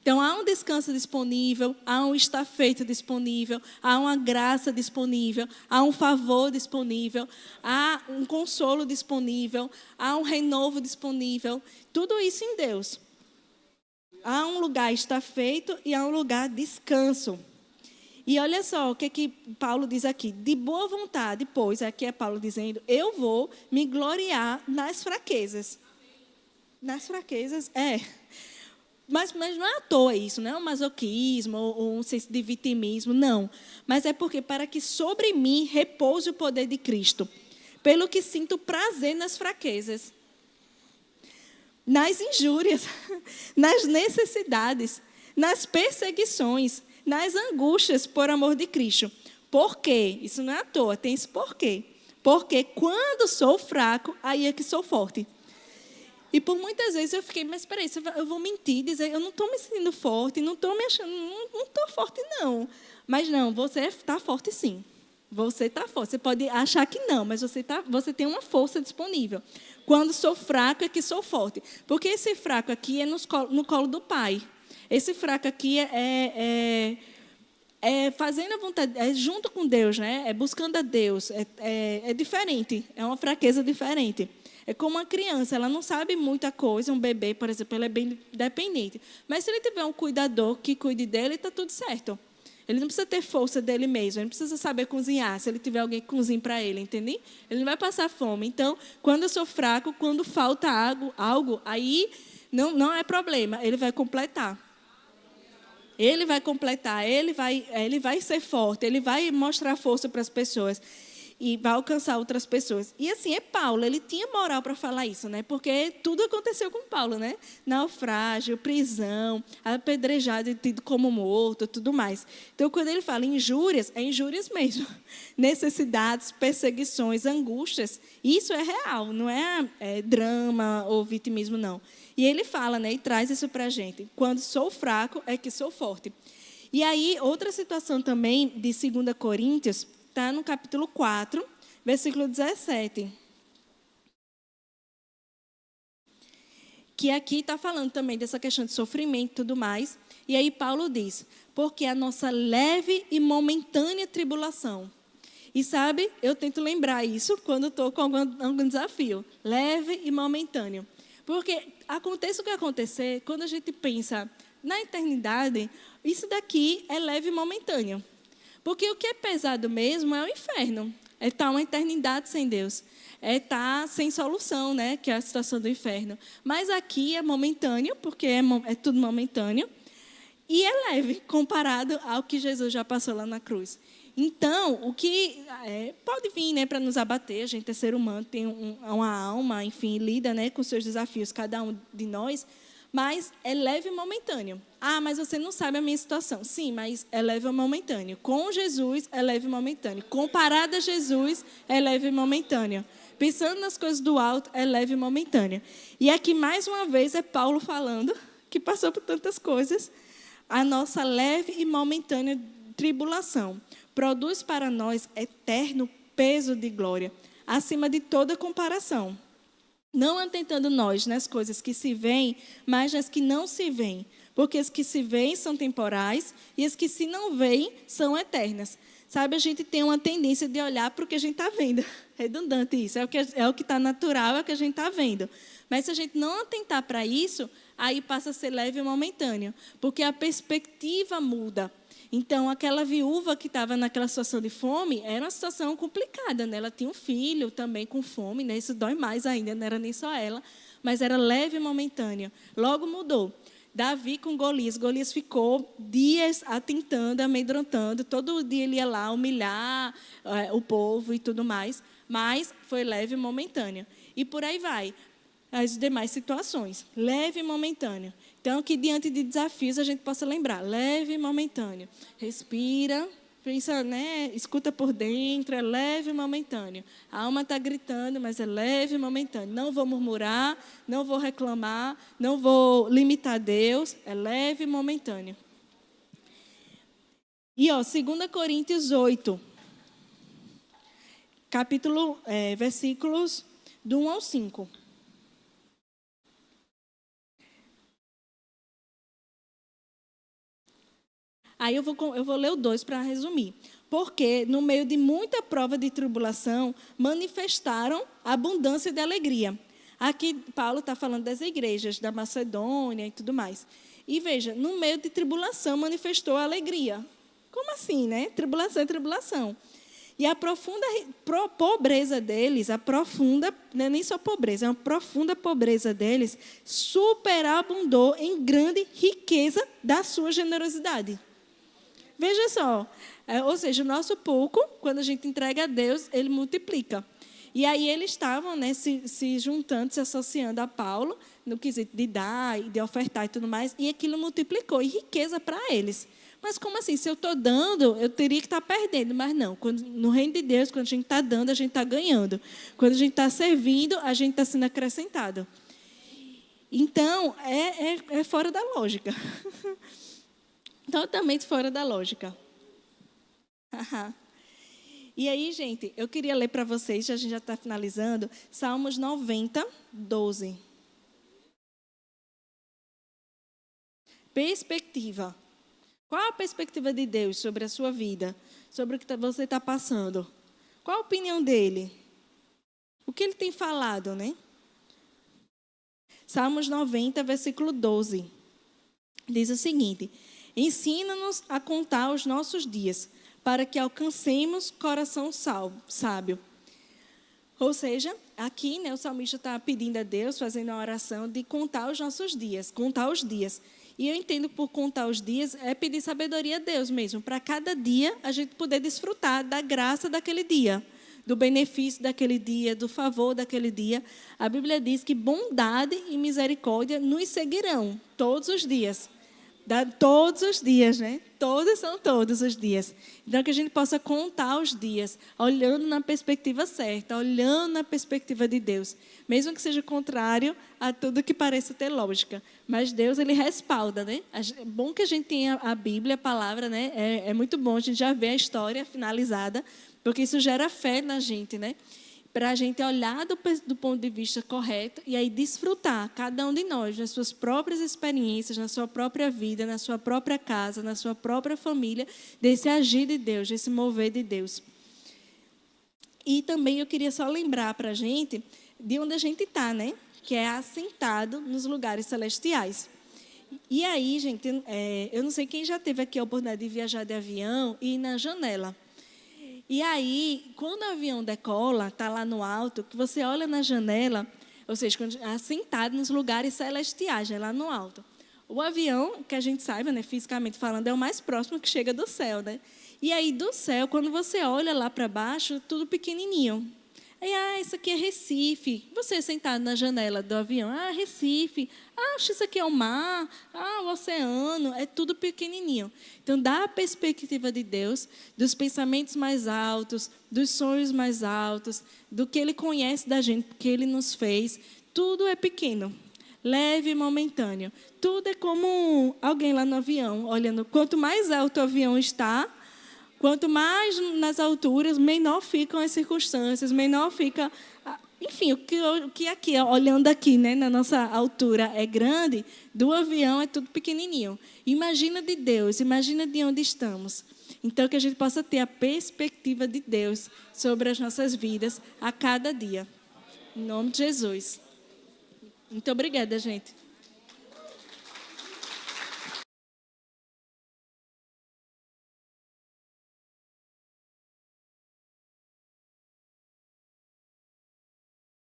Então, há um descanso disponível, há um está feito disponível, há uma graça disponível, há um favor disponível, há um consolo disponível, há um renovo disponível. Tudo isso em Deus. Há um lugar está feito e há um lugar descanso. E olha só o que Paulo diz aqui. De boa vontade, pois, aqui é Paulo dizendo, eu vou me gloriar nas fraquezas. Nas fraquezas, Mas não é à toa isso, não é um masoquismo ou um senso de vitimismo, não. Mas é porque para que sobre mim repouse o poder de Cristo, pelo que sinto prazer nas fraquezas, nas injúrias, nas necessidades, nas perseguições, nas angústias por amor de Cristo. Por quê? Isso não é à toa, tem esse porquê. Porque quando sou fraco, aí é que sou forte. E por muitas vezes eu fiquei, mas espera aí, eu vou mentir, dizer, eu não estou me sentindo forte, não estou me achando, não estou forte não. Mas não, você está forte sim. Você está forte. Você pode achar que não, mas você tem uma força disponível. Quando sou fraco é que sou forte. Porque esse fraco aqui é no colo do Pai. Esse fraco aqui é fazendo a vontade, é junto com Deus, né? É buscando a Deus. É diferente, é uma fraqueza diferente. É como uma criança, ela não sabe muita coisa, um bebê, por exemplo, ele é bem dependente. Mas se ele tiver um cuidador que cuide dele, está tudo certo. Ele não precisa ter força dele mesmo, ele não precisa saber cozinhar, se ele tiver alguém que cozinhe para ele, entende? Ele não vai passar fome. Então, quando eu sou fraco, quando falta algo aí não é problema, ele vai completar. Ele vai completar, ele vai ser forte, ele vai mostrar força para as pessoas. E vai alcançar outras pessoas. E assim, Paulo, ele tinha moral para falar isso, né? Porque tudo aconteceu com Paulo, né? Naufrágio, prisão, apedrejado e tido como morto, tudo mais. Então, quando ele fala injúrias, é injúrias mesmo. Necessidades, perseguições, angústias, isso é real, não é drama ou vitimismo, não. E ele fala, né? E traz isso para a gente. Quando sou fraco, é que sou forte. E aí, outra situação também de 2 Coríntios, está no capítulo 4, versículo 17. Que aqui está falando também dessa questão de sofrimento e tudo mais. E aí Paulo diz, porque a nossa leve e momentânea tribulação. E sabe, eu tento lembrar isso quando estou com algum desafio. Leve e momentâneo. Porque aconteça o que acontecer, quando a gente pensa na eternidade, isso daqui é leve e momentâneo. Porque o que é pesado mesmo é o inferno. É estar uma eternidade sem Deus. É estar sem solução, né? Que é a situação do inferno. Mas aqui é momentâneo, porque é tudo momentâneo. E é leve, comparado ao que Jesus já passou lá na cruz. Então, o que pode vir, né, para nos abater, a gente é ser humano, tem uma alma, enfim, lida, né, com seus desafios, cada um de nós, mas é leve e momentâneo. Ah, mas você não sabe a minha situação. Sim, mas é leve e momentâneo. Com Jesus, é leve e momentâneo. Comparado a Jesus, é leve e momentâneo. Pensando nas coisas do alto, é leve e momentâneo. E aqui, mais uma vez, é Paulo falando, que passou por tantas coisas, a nossa leve e momentânea tribulação produz para nós eterno peso de glória, acima de toda comparação. Não atentando nós nas coisas que se veem, mas nas que não se veem. Porque as que se veem são temporais e as que se não veem são eternas. Sabe, a gente tem uma tendência de olhar para o que a gente está vendo. Redundante isso, é o que está natural, é o que a gente está vendo. Mas se a gente não atentar para isso, aí passa a ser leve e momentâneo. Porque a perspectiva muda. Então, aquela viúva que estava naquela situação de fome, era uma situação complicada, né? Ela tinha um filho também com fome, né? Isso dói mais ainda, não era nem só ela, mas era leve e momentâneo. Logo mudou. Davi com Golias. Golias ficou dias atentando, amedrontando. Todo dia ele ia lá humilhar o povo e tudo mais, mas foi leve e momentâneo. E por aí vai. As demais situações, leve e momentâneo. Então, que diante de desafios a gente possa lembrar, leve e momentâneo. Respira, pensa, né? Escuta por dentro, é leve e momentâneo. A alma está gritando, mas é leve e momentâneo. Não vou murmurar, não vou reclamar, não vou limitar Deus, é leve e momentâneo. E, 2 Coríntios 8, versículos do 1 ao 5. Aí eu vou ler o 2 para resumir. Porque, no meio de muita prova de tribulação, manifestaram abundância de alegria. Aqui, Paulo está falando das igrejas da Macedônia e tudo mais. E veja, no meio de tribulação, manifestou alegria. Como assim, né? Tribulação é tribulação. E a profunda pobreza deles, não é nem só pobreza, é uma profunda pobreza deles, superabundou em grande riqueza da sua generosidade. Veja só, ou seja, o nosso pouco, quando a gente entrega a Deus, ele multiplica. E aí eles estavam, né, se juntando, se associando a Paulo, no quesito de dar, de ofertar e tudo mais, e aquilo multiplicou em riqueza para eles. Mas como assim? Se eu estou dando, eu teria que estar perdendo. Mas não, no reino de Deus, quando a gente está dando, a gente está ganhando. Quando a gente está servindo, a gente está sendo acrescentado. Então, é fora da lógica. Totalmente fora da lógica. E aí, gente, eu queria ler para vocês, a gente já está finalizando, Salmos 90, 12. Perspectiva. Qual a perspectiva de Deus sobre a sua vida? Sobre o que você está passando? Qual a opinião dele? O que ele tem falado, né? Salmos 90, versículo 12. Diz o seguinte: ensina-nos a contar os nossos dias, para que alcancemos coração sábio. Ou seja, aqui, né, o salmista está pedindo a Deus, fazendo a oração de contar os nossos dias, contar os dias. E eu entendo por contar os dias é pedir sabedoria a Deus mesmo, para cada dia a gente poder desfrutar da graça daquele dia, do benefício daquele dia, do favor daquele dia. A Bíblia diz que bondade e misericórdia nos seguirão todos os dias. Todos os dias, né? Todos são todos os dias. Então, que a gente possa contar os dias, olhando na perspectiva certa, olhando na perspectiva de Deus. Mesmo que seja contrário a tudo que pareça ter lógica. Mas Deus, ele respalda, né? É bom que a gente tenha a Bíblia, a palavra, né? É muito bom a gente já ver a história finalizada, porque isso gera fé na gente, né? Para a gente olhar do ponto de vista correto e aí desfrutar, cada um de nós, nas suas próprias experiências, na sua própria vida, na sua própria casa, na sua própria família, desse agir de Deus, desse mover de Deus. E também eu queria só lembrar para a gente de onde a gente está, né? Que é assentado nos lugares celestiais. E aí, gente, eu não sei quem já teve aqui a oportunidade de viajar de avião e ir na janela. E aí, quando o avião decola, está lá no alto, que você olha na janela, ou seja, assentado nos lugares celestiais, lá no alto. O avião, que a gente saiba, né, fisicamente falando, é o mais próximo que chega do céu, né? E aí, do céu, quando você olha lá para baixo, tudo pequenininho. Aí, isso aqui é Recife. Você sentado na janela do avião, Recife. Isso aqui é o mar. O oceano. É tudo pequenininho. Então, dá a perspectiva de Deus, dos pensamentos mais altos, dos sonhos mais altos, do que Ele conhece da gente, do que Ele nos fez. Tudo é pequeno, leve e momentâneo. Tudo é como alguém lá no avião, olhando. Quanto mais alto o avião está, quanto mais nas alturas, menor ficam as circunstâncias, menor fica... Enfim, o que aqui, olhando aqui, né, na nossa altura é grande, do avião é tudo pequenininho. Imagina de Deus, imagina de onde estamos. Então, que a gente possa ter a perspectiva de Deus sobre as nossas vidas a cada dia. Em nome de Jesus. Muito obrigada, gente.